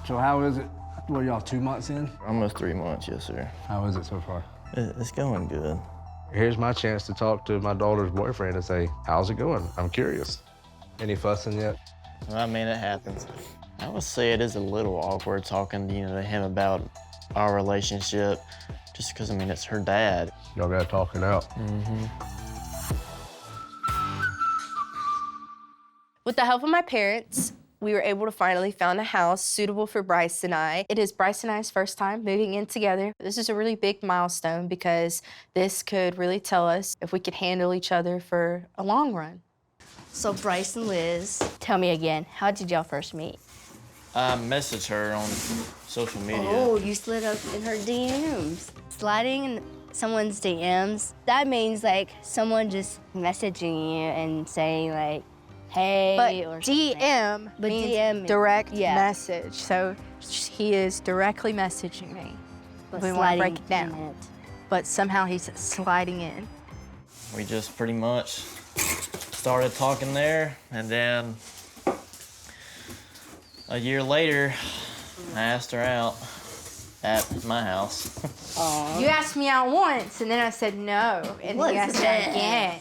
So how is it? What, y'all 2 months in? Almost 3 months, yes, sir. How is it so far? It's going good. Here's my chance to talk to my daughter's boyfriend and say, how's it going? I'm curious. Any fussing yet? I mean, it happens. I would say it is a little awkward talking, to him about our relationship, just because, I mean, it's her dad. Y'all gotta talk it out. With the help of my parents, we were able to finally find a house suitable for Brice and I. It is Brice and I's first time moving in together. This is a really big milestone because this could really tell us if we could handle each other for a long run. So Brice and Liz, tell me again, how did y'all first meet? I messaged her on social media. Oh, you slid up in her DMs. Sliding in someone's DMs, that means like someone just messaging you and saying like, hey, But or DM But means DM, direct yeah. message. So he is directly messaging me. but we want to break sliding it down. in it. But somehow he's sliding in. We just pretty much started talking there, and then a year later, I asked her out at my house. You asked me out once, and then I said no, and What's he asked me that? again.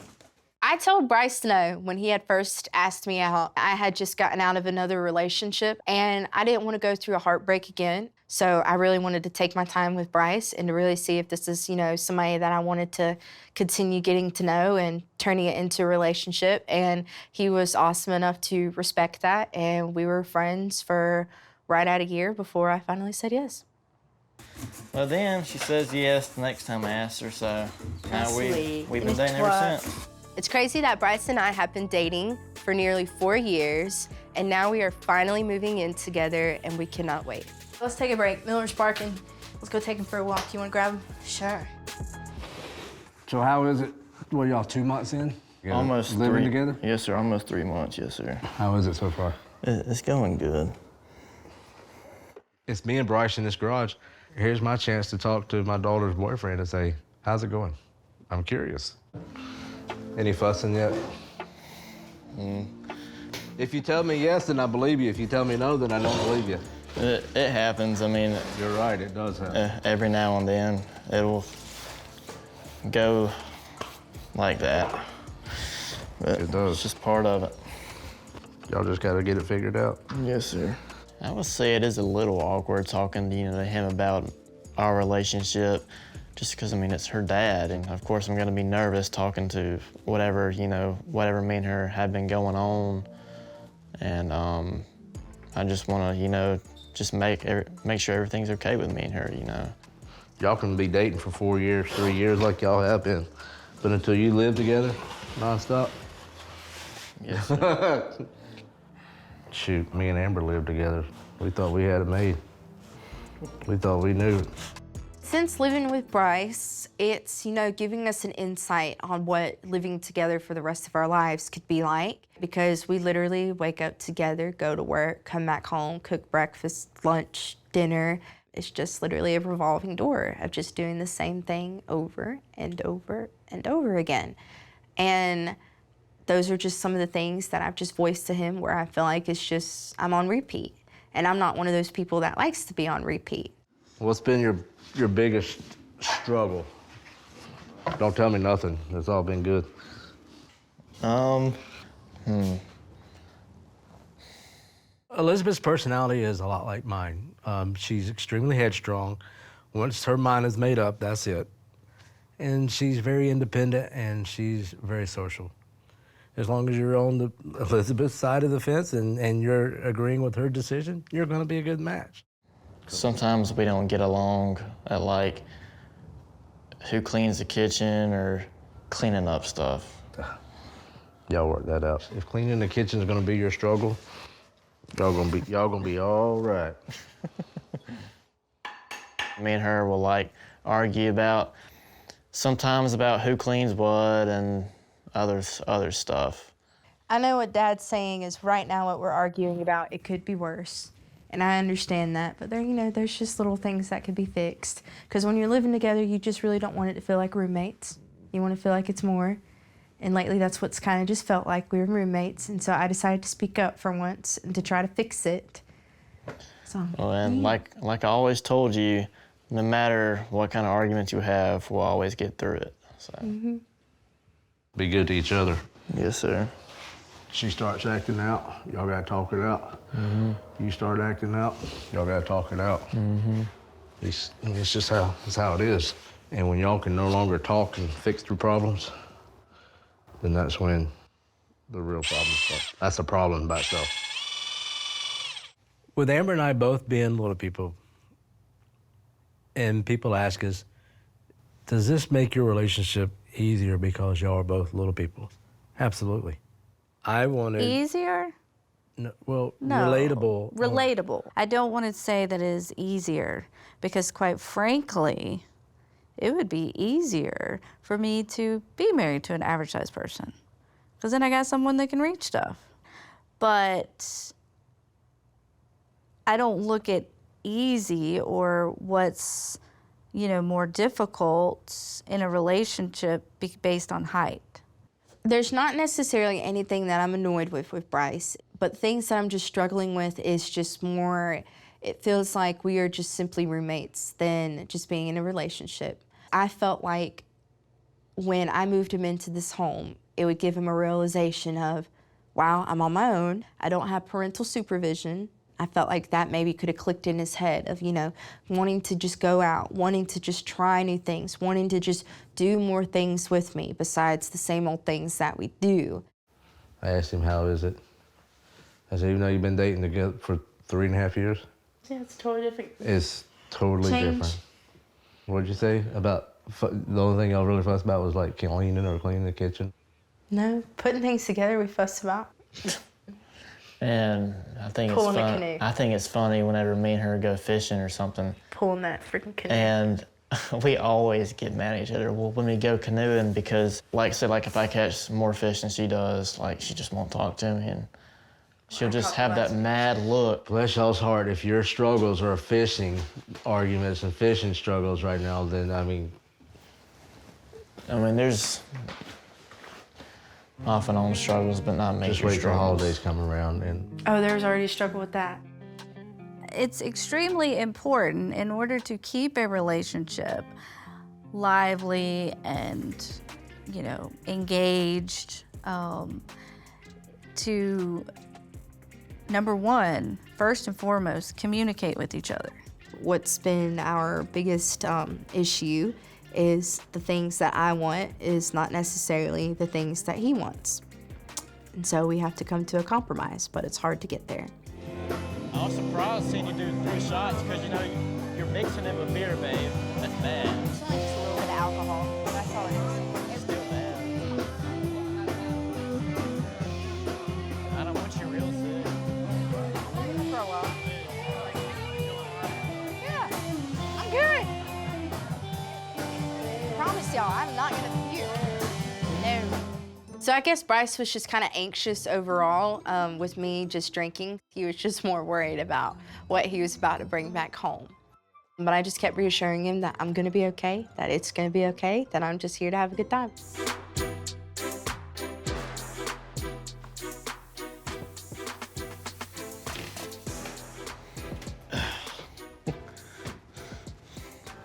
I told Brice no when he had first asked me out. I had just gotten out of another relationship, and I didn't want to go through a heartbreak again. So I really wanted to take my time with Brice and to really see if this is, somebody that I wanted to continue getting to know and turning it into a relationship. And he was awesome enough to respect that, and we were friends for right at a year before I finally said yes. Well, then she says yes the next time I asked her, so now sweet. we've been dating ever since. It's crazy that Brice and I have been dating for nearly 4 years, and now we are finally moving in together, and we cannot wait. Let's take a break. Miller's barking. Let's go take him for a walk. You want to grab him? Sure. So how is it? What, y'all 2 months in? Together? Almost living 3. together? Yes, sir. Almost 3 months. Yes, sir. How is it so far? It's going good. It's me and Brice in this garage. Here's my chance to talk to my daughter's boyfriend and say, how's it going? I'm curious. Any fussing yet? If you tell me yes, then I believe you. If you tell me no, then I don't believe you. It happens. I mean, You're right, it does happen. every now and then it'll go like that. But It does. It's just part of it. Y'all just gotta get it figured out. Yes, sir. I would say it is a little awkward talking, to him about our relationship, just because, I mean, it's her dad, and of course I'm gonna be nervous talking to whatever me and her have been going on, and I just wanna, just make sure everything's okay with me and her, Y'all can be dating for 4 years, 3 years like y'all have been, but until you live together nonstop. Yes, sir. Shoot, me and Amber lived together. We thought we had it made. We thought we knew. Since living with Brice, it's, giving us an insight on what living together for the rest of our lives could be like, because we literally wake up together, go to work, come back home, cook breakfast, lunch, dinner. It's just literally a revolving door of just doing the same thing over and over and over again. And those are just some of the things that I've just voiced to him where I feel like it's just, I'm on repeat. And I'm not one of those people that likes to be on repeat. What's been your biggest struggle? Don't tell me nothing. It's all been good. Elizabeth's personality is a lot like mine. She's extremely headstrong. Once her mind is made up, that's it. And she's very independent, and she's very social. As long as you're on the Elizabeth side of the fence and you're agreeing with her decision, you're gonna be a good match. Sometimes we don't get along at like who cleans the kitchen or cleaning up stuff. Y'all work that out. If cleaning the kitchen is gonna be your struggle, y'all gonna be all right. Me and her will like argue sometimes about who cleans what and other stuff. I know what Dad's saying is right now what we're arguing about, it could be worse. And I understand that, but there's just little things that could be fixed. Because when you're living together, you just really don't want it to feel like roommates. You want to feel like it's more. And lately, that's what's kind of just felt like we were roommates. And so I decided to speak up for once and to try to fix it. awesome. Well, and like I always told you, no matter what kind of arguments you have, we'll always get through it. So. Be good to each other. Yes, sir. She starts acting out, y'all gotta talk it out. You start acting out, y'all gotta talk it out. It's just how it is. And when y'all can no longer talk and fix through problems, then that's when the real problems start. That's a problem by itself. With Amber and I both being little people, and people ask us, does this make your relationship easier because y'all are both little people? Absolutely. I wanted... Easier? No, No. relatable. I don't want to say that it is easier because, quite frankly, it would be easier for me to be married to an average-sized person because then I got someone that can reach stuff. But I don't look at easy or what's, more difficult in a relationship based on height. There's not necessarily anything that I'm annoyed with Brice, but things that I'm just struggling with is just more, it feels like we are just simply roommates than just being in a relationship. I felt like when I moved him into this home, it would give him a realization of, wow, I'm on my own. I don't have parental supervision. I felt like that maybe could have clicked in his head of, wanting to just go out, wanting to just try new things, wanting to just do more things with me besides the same old things that we do. I asked him, how is it? I said, even though you've been dating together for 3.5 years? Yeah, it's totally different. It's totally Change. different. What did you say about, the only thing y'all really fussed about was like cleaning the kitchen? No, putting things together we fuss about. And I think it's Pulling the fun. canoe. I think it's funny whenever me and her go fishing or something, Pulling that freaking canoe. and we always get mad at each other. Well, when we go canoeing, because like I said, like if I catch more fish than she does, like she just won't talk to me, and she'll just have that mad look. Bless y'all's heart, if your struggles are fishing arguments and fishing struggles right now, then I mean, there's off and on struggles, but not major just wait till struggles. holidays come around and Oh, there was already a struggle with that. It's extremely important in order to keep a relationship lively and, engaged, to, number one, first and foremost, communicate with each other. What's been our biggest issue is the things that I want is not necessarily the things that he wants. And so we have to come to a compromise, but it's hard to get there. I was surprised seeing you do 3 shots because you're mixing it with beer, babe. That's bad. It's only just a little bit of alcohol. That's all it is. It's still bad. I don't want you real sick. For a while. Yeah, I'm good. I promise y'all, I'm not gonna puke. No. So I guess Brice was just kind of anxious overall with me just drinking. He was just more worried about what he was about to bring back home. But I just kept reassuring him that I'm gonna be okay, that it's gonna be okay, that I'm just here to have a good time.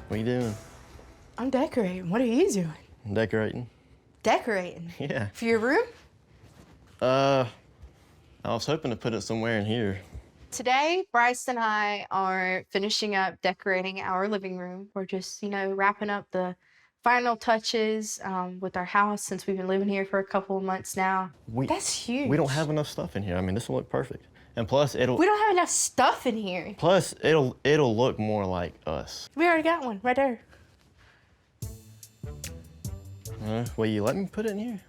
What are you doing? I'm decorating. What are you doing? I'm decorating. Decorating? Yeah. For your room? I was hoping to put it somewhere in here. Today, Brice and I are finishing up decorating our living room. We're just, wrapping up the final touches with our house since we've been living here for a couple of months now. That's huge. We don't have enough stuff in here. I mean, this will look perfect. And plus, We don't have enough stuff in here. it'll look more like us. We already got one right there. Will you let me put it in here?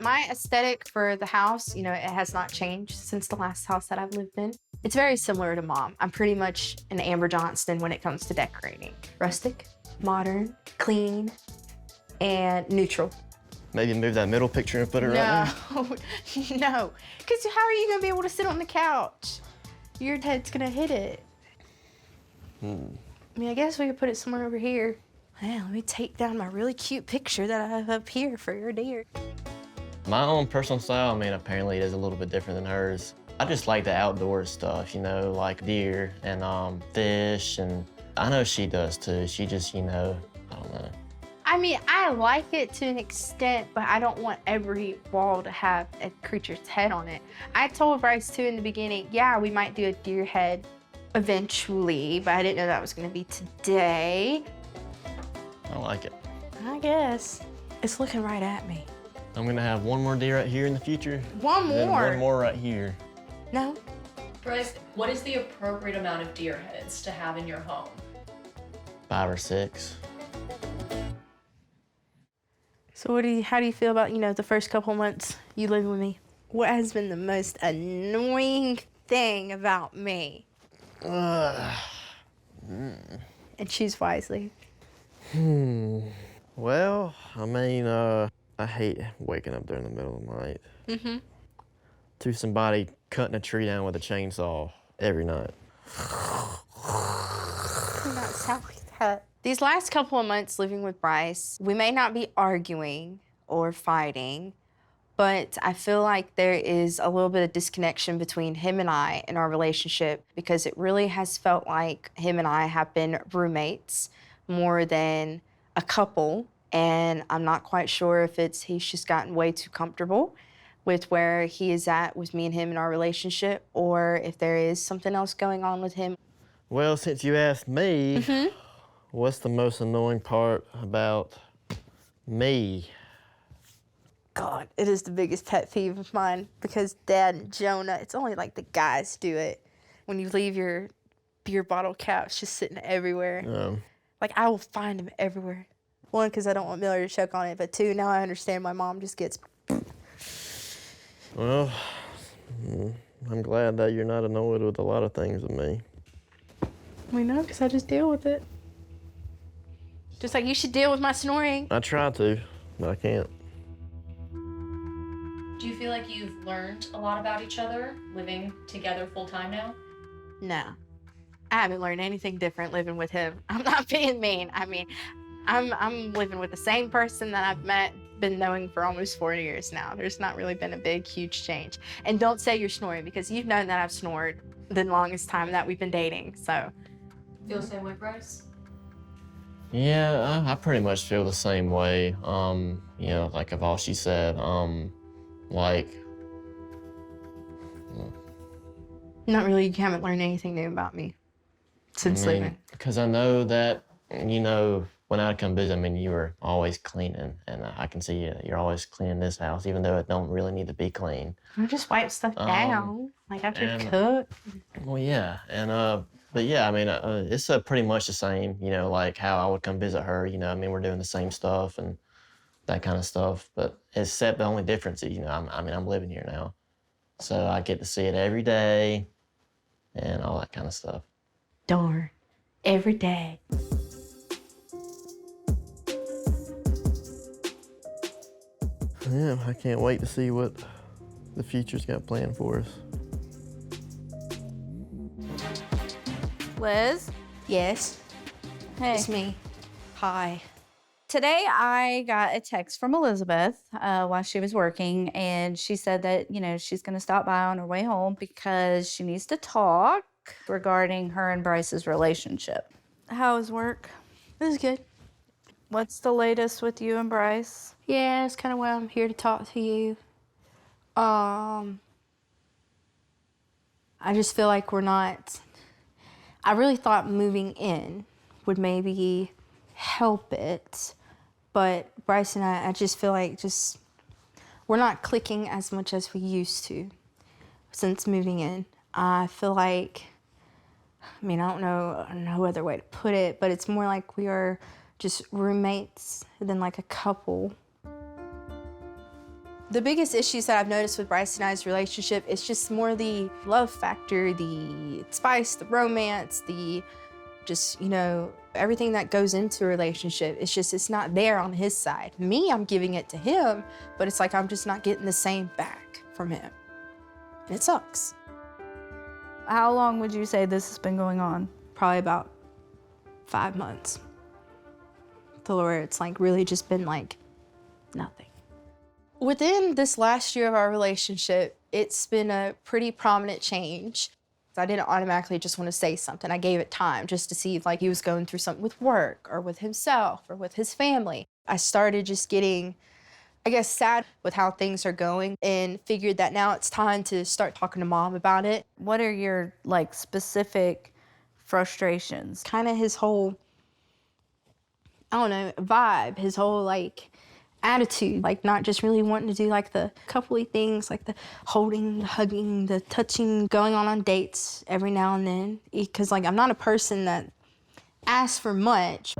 My aesthetic for the house, it has not changed since the last house that I've lived in. It's very similar to Mom. I'm pretty much an Amber Johnston when it comes to decorating. Rustic, modern, clean, and neutral. Maybe move that middle picture and put it right there? No. Because how are you going to be able to sit on the couch? Your head's going to hit it. I mean, I guess we could put it somewhere over here. Yeah, let me take down my really cute picture that I have up here for your dear. My own personal style, I mean, apparently it is a little bit different than hers. I just like the outdoor stuff, you know, like deer and fish, and I know she does too. She just, you know, I don't know. I mean, I like it to an extent, but I don't want every wall to have a creature's head on it. I told Brice too in the beginning, yeah, we might do a deer head eventually, but I didn't know that was gonna be today. I like it. I guess. It's looking right at me. I'm gonna have one more deer right here in the future. One And then more? one more right here. No. Brice, what is the appropriate amount of deer heads to have in your home? 5 or 6. So how do you feel about, the first couple months you living with me? What has been the most annoying thing about me? And choose wisely. Well, I mean, I hate waking up during the middle of the night. Mm-hmm. To somebody cutting a tree down with a chainsaw every night. Not sound like that. These last couple of months living with Brice, we may not be arguing or fighting, but I feel like there is a little bit of disconnection between him and I in our relationship because it really has felt like him and I have been roommates more than a couple, and I'm not quite sure if he's just gotten way too comfortable with where he is at with me and him in our relationship, or if there is something else going on with him. Well, since you asked me, what's the most annoying part about me? God, it is the biggest pet peeve of mine because Dad and Jonah, it's only like the guys do it. When you leave your beer bottle caps just sitting everywhere. Like, I will find them everywhere. 1, because I don't want Miller to choke on it, but 2, now I understand my mom just gets... Well, I'm glad that you're not annoyed with a lot of things with me. We know, because I just deal with it. Just like you should deal with my snoring. I try to, but I can't. Do you feel like you've learned a lot about each other living together full time now? No. I haven't learned anything different living with him. I'm not being mean. I mean, I'm living with the same person that I've been knowing for almost 4 years now. There's not really been a big, huge change. And don't say you're snoring because you've known that I've snored the longest time that we've been dating, so. Feel the same way, Brice? Yeah, I pretty much feel the same way. You know, like of all she said, like. Not really, you haven't learned anything new about me since leaving. Because I know that, you know, when I come visit, I mean, you were always cleaning, and I can see you're always cleaning this house, even though it don't really need to be clean. I just wipe stuff down, like after you cook. Well, yeah, and but yeah, I mean, it's pretty much the same, you know, like how I would come visit her, you know, I mean, we're doing the same stuff and that kind of stuff, but except the only difference is, you know, I'm living here now, so I get to see it every day and all that kind of stuff. Darn, every day. Yeah, I can't wait to see what the future's got planned for us. Liz? Yes, Hey. it's me. Hi. Today I got a text from Elizabeth while she was working, and she said that, she's going to stop by on her way home because she needs to talk regarding her and Brice's relationship. How is work? It was good. What's the latest with you and Brice? Yeah, it's kind of why I'm here to talk to you. I just feel like we're not... I really thought moving in would maybe help it, but Brice and I just feel like we're not clicking as much as we used to since moving in. I feel like, I don't know no other way to put it, but it's more like we are just roommates than like a couple. The biggest issues that I've noticed with Brice and I's relationship is just more the love factor, the spice, the romance, everything that goes into a relationship. It's not there on his side. Me, I'm giving it to him, but it's like I'm just not getting the same back from him. And it sucks. How long would you say this has been going on? Probably about 5 months. To where it's like really just been like nothing. Within this last year of our relationship, it's been a pretty prominent change. I didn't automatically just want to say something. I gave it time just to see if like he was going through something with work or with himself or with his family. I started just getting, I guess, sad with how things are going and figured that now it's time to start talking to Mom about it. What are your like specific frustrations? Kind of his whole, I don't know, vibe, his whole like attitude, like not just really wanting to do like the coupley things, like the holding, the hugging, the touching, going on dates every now and then. Because like I'm not a person that asks for much.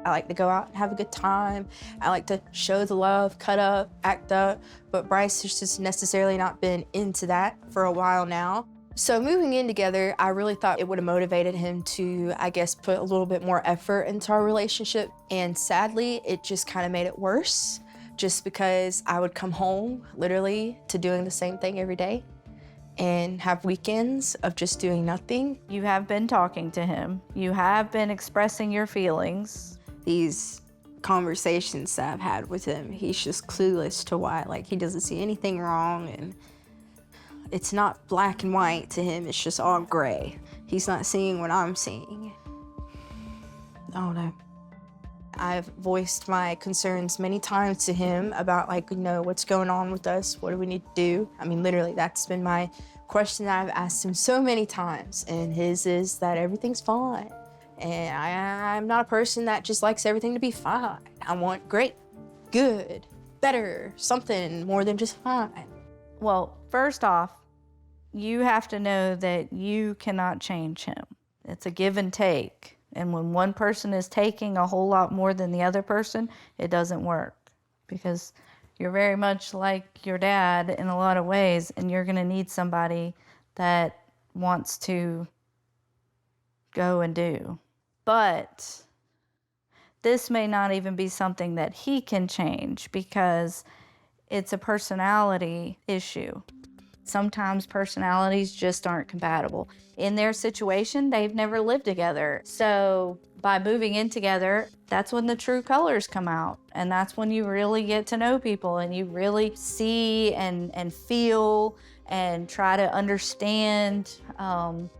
I like to go out and have a good time. I like to show the love, cut up, act up, but Brice has just necessarily not been into that for a while now. So moving in together, I really thought it would have motivated him to, I guess, put a little bit more effort into our relationship. And sadly, it just kind of made it worse just because I would come home literally to doing the same thing every day and have weekends of just doing nothing. You have been talking to him. You have been expressing your feelings. These conversations that I've had with him, he's just clueless to why. Like, he doesn't see anything wrong, and it's not black and white to him, it's just all gray. He's not seeing what I'm seeing. I don't know. I've voiced my concerns many times to him about like, you know, what's going on with us? What do we need to do? I mean, literally, that's been my question that I've asked him so many times. And his is that everything's fine. And I'm not a person that just likes everything to be fine. I want great, good, better, something more than just fine. Well, first off, you have to know that you cannot change him. It's a give and take. And when one person is taking a whole lot more than the other person, it doesn't work. Because you're very much like your dad in a lot of ways, and you're going to need somebody that wants to go and do. But this may not even be something that he can change because it's a personality issue. Sometimes personalities just aren't compatible. In their situation, they've never lived together. So by moving in together, that's when the true colors come out. And that's when you really get to know people and you really see and feel and try to understand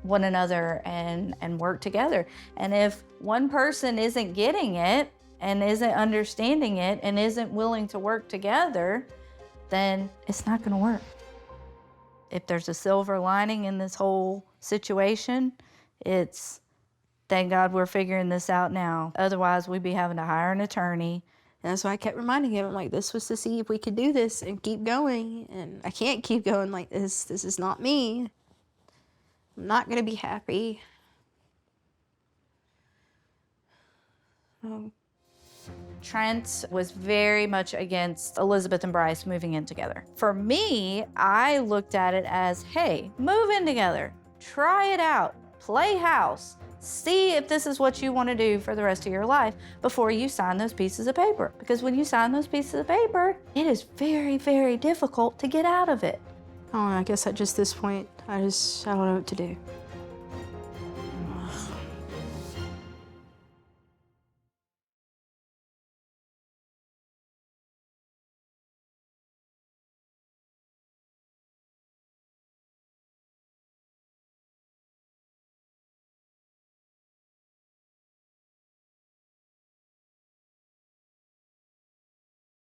one another and work together. And if one person isn't getting it and isn't understanding it and isn't willing to work together, then it's not gonna work. If there's a silver lining in this whole situation, it's thank God we're figuring this out now. Otherwise, we'd be having to hire an attorney. And that's why I kept reminding him, like, this was to see if we could do this and keep going. And I can't keep going like this. This is not me. I'm not gonna be happy. Trent was very much against Elizabeth and Brice moving in together. For me, I looked at it as, hey, move in together, try it out, play house, see if this is what you want to do for the rest of your life before you sign those pieces of paper. Because when you sign those pieces of paper, it is very, very difficult to get out of it. I don't know, I guess at just this point, I don't know what to do.